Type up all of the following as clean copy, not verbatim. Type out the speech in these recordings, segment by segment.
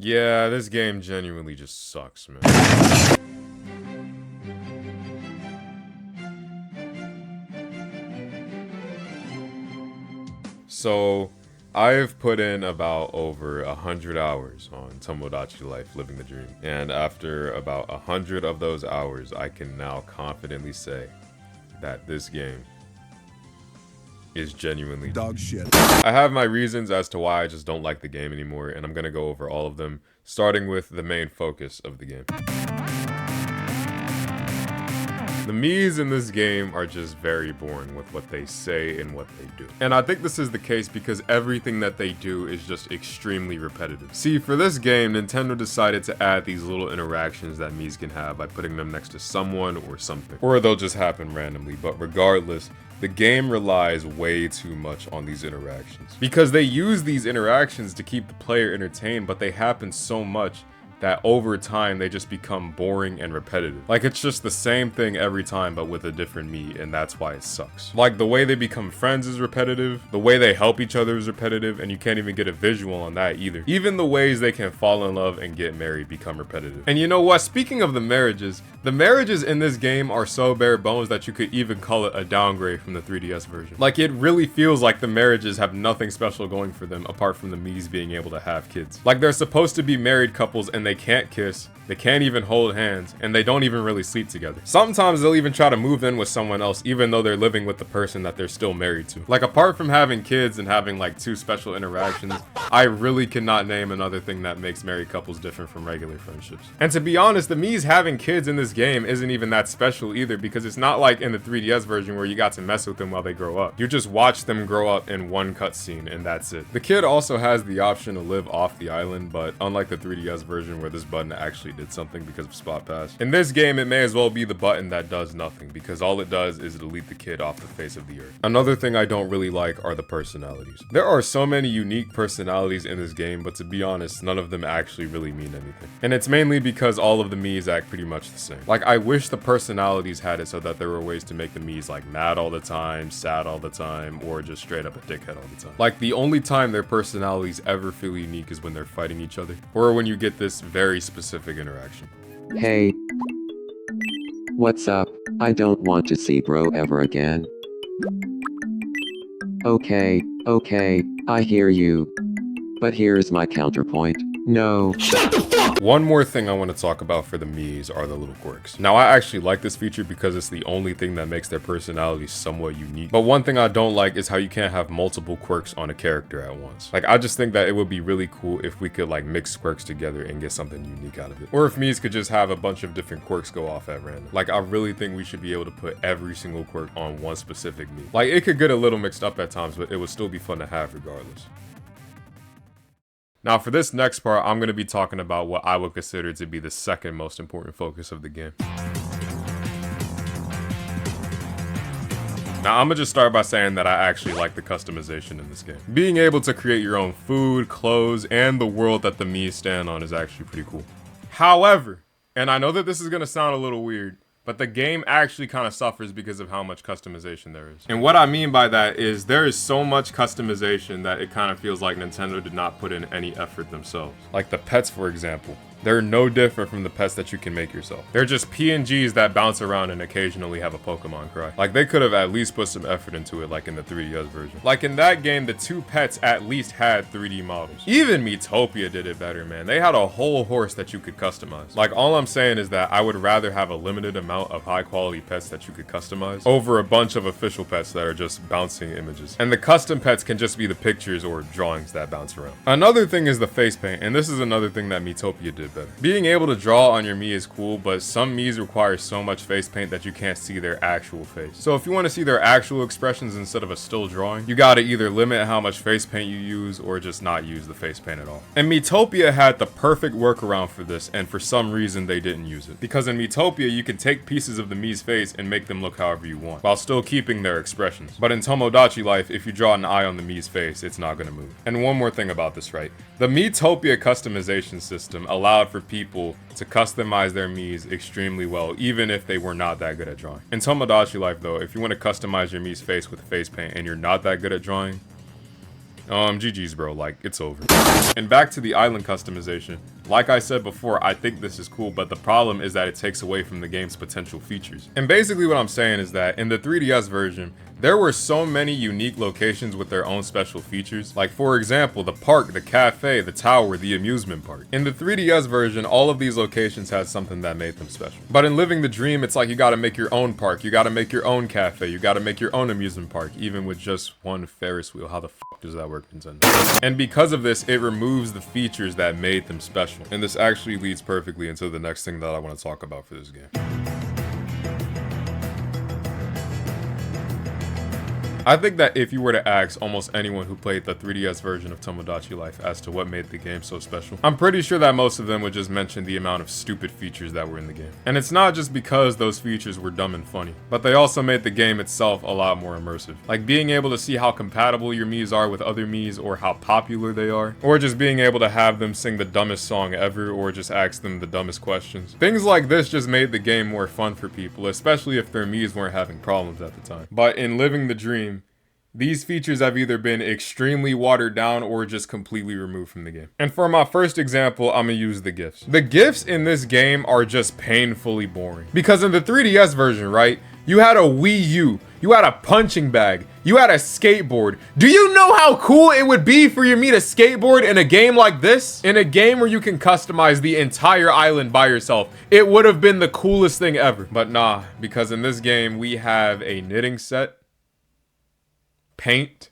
Yeah, this game genuinely just sucks, man. So, I've put in about over 100 hours on Tomodachi Life Living the Dream. And after about 100 of those hours, I can now confidently say that this game is genuinely dog shit. I have my reasons as to why I just don't like the game anymore, and I'm gonna go over all of them, starting with the main focus of the game. The Miis in this game are just very boring with what they say and what they do. And I think this is the case because everything that they do is just extremely repetitive. See, for this game, Nintendo decided to add these little interactions that Miis can have by putting them next to someone or something. Or they'll just happen randomly, but regardless, the game relies way too much on these interactions. Because they use these interactions to keep the player entertained, but they happen so much that over time they just become boring and repetitive. Like, it's just the same thing every time but with a different Mii, and that's why it sucks. Like, the way they become friends is repetitive, the way they help each other is repetitive, and you can't even get a visual on that either. Even the ways they can fall in love and get married become repetitive. And you know what? Speaking of the marriages in this game are so bare bones that you could even call it a downgrade from the 3DS version. Like, it really feels like the marriages have nothing special going for them apart from the Miis being able to have kids. Like, they're supposed to be married couples and they can't kiss, they can't even hold hands, and they don't even really sleep together. Sometimes they'll even try to move in with someone else even though they're living with the person that they're still married to. Like, apart from having kids and having like 2 special interactions, I really cannot name another thing that makes married couples different from regular friendships. And to be honest, the Miis having kids in this game isn't even that special either, because it's not like in the 3DS version where you got to mess with them while they grow up. You just watch them grow up in one cutscene and that's it. The kid also has the option to live off the island, but unlike the 3DS version where this button actually did something because of Spot Pass, in this game it may as well be the button that does nothing, because all it does is delete the kid off the face of the earth. Another thing I don't really like are the personalities. There are so many unique personalities in this game, but to be honest, none of them actually really mean anything. And it's mainly because all of the Miis act pretty much the same. Like, I wish the personalities had it so that there were ways to make the Miis like mad all the time, sad all the time, or just straight up a dickhead all the time. Like, the only time their personalities ever feel unique is when they're fighting each other, or when you get this very specific interaction. Hey. What's up? I don't want to see bro ever again. Okay, I hear you. But here's my counterpoint. No. Shut the fuck! One more thing I want to talk about for the Miis are the little quirks. Now, I actually like this feature because it's the only thing that makes their personality somewhat unique. But one thing I don't like is how you can't have multiple quirks on a character at once. Like, I just think that it would be really cool if we could like mix quirks together and get something unique out of it. Or if Miis could just have a bunch of different quirks go off at random. Like, I really think we should be able to put every single quirk on one specific Mii. Like, it could get a little mixed up at times, but it would still be fun to have regardless. Now, for this next part, I'm going to be talking about what I would consider to be the second most important focus of the game. Now, I'm gonna just start by saying that I actually like the customization in this game. Being able to create your own food, clothes, and the world that the Miis stand on is actually pretty cool. However, and I know that this is gonna sound a little weird, but the game actually kind of suffers because of how much customization there is. And what I mean by that is there is so much customization that it kind of feels like Nintendo did not put in any effort themselves. Like the pets, for example. They're no different from the pets that you can make yourself. They're just PNGs that bounce around and occasionally have a Pokemon cry. Like, they could have at least put some effort into it, like in the 3DS version. Like, in that game, the 2 pets at least had 3D models. Even Miitopia did it better, man. They had a whole horse that you could customize. Like, all I'm saying is that I would rather have a limited amount of high quality pets that you could customize over a bunch of official pets that are just bouncing images. And the custom pets can just be the pictures or drawings that bounce around. Another thing is the face paint, and this is another thing that Miitopia did better. Being able to draw on your Mii is cool, but some Miis require so much face paint that you can't see their actual face. So if you want to see their actual expressions instead of a still drawing, you gotta either limit how much face paint you use or just not use the face paint at all. And Miitopia had the perfect workaround for this, and for some reason they didn't use it. Because in Miitopia, you can take pieces of the Mii's face and make them look however you want, while still keeping their expressions. But in Tomodachi Life, if you draw an eye on the Mii's face, it's not gonna move. And one more thing about this, right? The Miitopia customization system allowed for people to customize their Miis extremely well, even if they were not that good at drawing. In Tomodachi Life though, if you want to customize your Mii's face with face paint and you're not that good at drawing, GG's bro, like, it's over. And back to the island customization. Like I said before, I think this is cool, but the problem is that it takes away from the game's potential features. And basically what I'm saying is that in the 3DS version, there were so many unique locations with their own special features. Like for example, the park, the cafe, the tower, the amusement park. In the 3DS version, all of these locations had something that made them special. But in Living the Dream, it's like you gotta make your own park, you gotta make your own cafe, you gotta make your own amusement park, even with just one Ferris wheel. How the fuck does that work, Nintendo? And because of this, it removes the features that made them special. And this actually leads perfectly into the next thing that I want to talk about for this game. I think that if you were to ask almost anyone who played the 3DS version of Tomodachi Life as to what made the game so special, I'm pretty sure that most of them would just mention the amount of stupid features that were in the game. And it's not just because those features were dumb and funny, but they also made the game itself a lot more immersive. Like being able to see how compatible your Miis are with other Miis, or how popular they are, or just being able to have them sing the dumbest song ever, or just ask them the dumbest questions. Things like this just made the game more fun for people, especially if their Miis weren't having problems at the time. But in Living the Dream, these features have either been extremely watered down or just completely removed from the game. And for my first example, I'm gonna use the GIFs. The GIFs in this game are just painfully boring. Because in the 3DS version, right, you had a Wii U, you had a punching bag, you had a skateboard. Do you know how cool it would be for your Mii to skateboard in a game like this? In a game where you can customize the entire island by yourself. It would have been the coolest thing ever. But nah, because in this game, we have a knitting set, paint,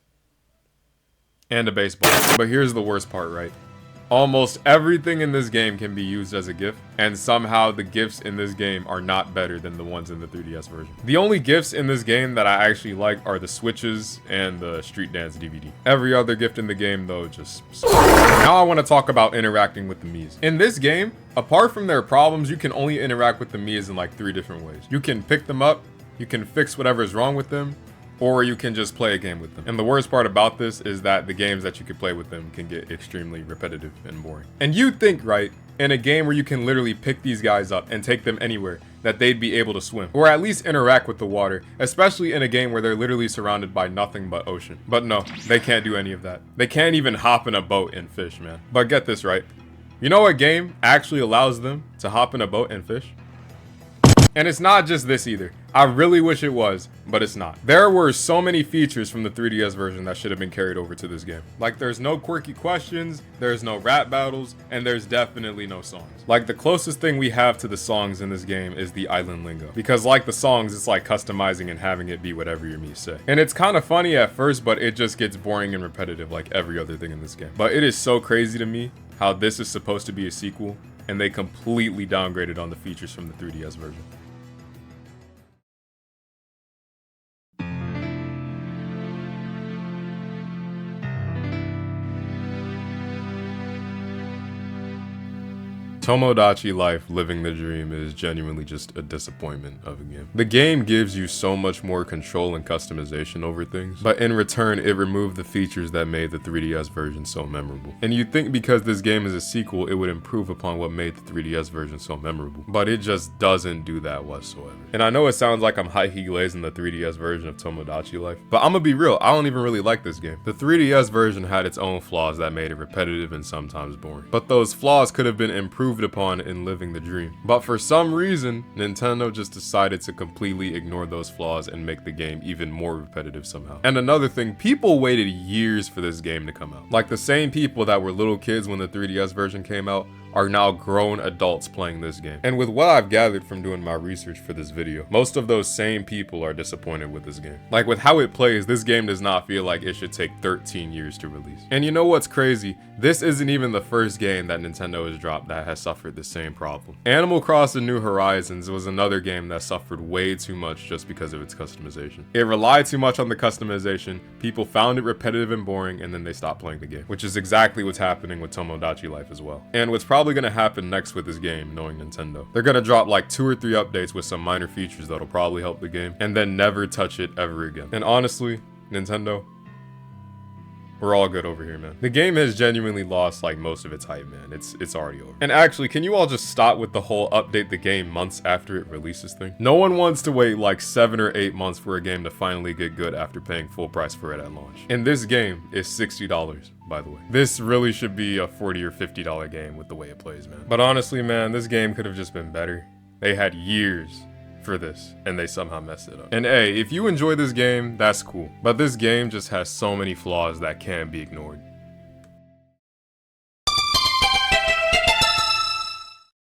and a baseball. But here's the worst part, right? Almost everything in this game can be used as a GIF, and somehow the GIFs in this game are not better than the ones in the 3DS version. The only GIFs in this game that I actually like are the switches and the Street Dance DVD. Every other GIF in the game, though, just sucks. Now I want to talk about interacting with the Miis. In this game, apart from their problems, you can only interact with the Miis in like 3 different ways. You can pick them up, you can fix whatever is wrong with them, or you can just play a game with them. And the worst part about this is that the games that you can play with them can get extremely repetitive and boring. And you'd think, right, in a game where you can literally pick these guys up and take them anywhere, that they'd be able to swim, or at least interact with the water, especially in a game where they're literally surrounded by nothing but ocean. But no, they can't do any of that. They can't even hop in a boat and fish, man. But get this right, you know what game actually allows them to hop in a boat and fish? And it's not just this either. I really wish it was, but it's not. There were so many features from the 3DS version that should have been carried over to this game. Like there's no quirky questions, there's no rap battles, and there's definitely no songs. Like the closest thing we have to the songs in this game is the island lingo. Because like the songs, it's like customizing and having it be whatever your Mii say. And it's kind of funny at first, but it just gets boring and repetitive like every other thing in this game. But it is so crazy to me how this is supposed to be a sequel, and they completely downgraded on the features from the 3DS version. Tomodachi Life Living the Dream is genuinely just a disappointment of a game. The game gives you so much more control and customization over things, but in return it removed the features that made the 3DS version so memorable. And you'd think because this game is a sequel, it would improve upon what made the 3DS version so memorable, but it just doesn't do that whatsoever. And I know it sounds like I'm high-key glazing the 3DS version of Tomodachi Life, but I'm gonna be real, I don't even really like this game. The 3DS version had its own flaws that made it repetitive and sometimes boring, but those flaws could have been improved upon in Living the Dream. But for some reason, Nintendo just decided to completely ignore those flaws and make the game even more repetitive somehow. And another thing, people waited years for this game to come out. Like the same people that were little kids when the 3DS version came out are now grown adults playing this game. And with what I've gathered from doing my research for this video, most of those same people are disappointed with this game. Like with how it plays, this game does not feel like it should take 13 years to release. And you know what's crazy? This isn't even the first game that Nintendo has dropped that has suffered the same problem. Animal Crossing New Horizons was another game that suffered way too much just because of its customization. It relied too much on the customization, people found it repetitive and boring, and then they stopped playing the game, which is exactly what's happening with Tomodachi Life as well. And what's probably gonna happen next with this game, knowing Nintendo, they're gonna drop like 2 or 3 updates with some minor features that'll probably help the game, and then never touch it ever again. And honestly, Nintendo, We're all good over here, man. The game has genuinely lost like most of its hype, man. It's already over. And actually, can you all just stop with the whole update the game months after it releases thing? No one wants to wait like 7 or 8 months for a game to finally get good after paying full price for it at launch. And this game is $60, by the way. This really should be a $40 or $50 game with the way it plays, man. But honestly, man, this game could have just been better. They had years for this, and they somehow messed it up. And hey, if you enjoy this game, that's cool. But this game just has so many flaws that can't be ignored.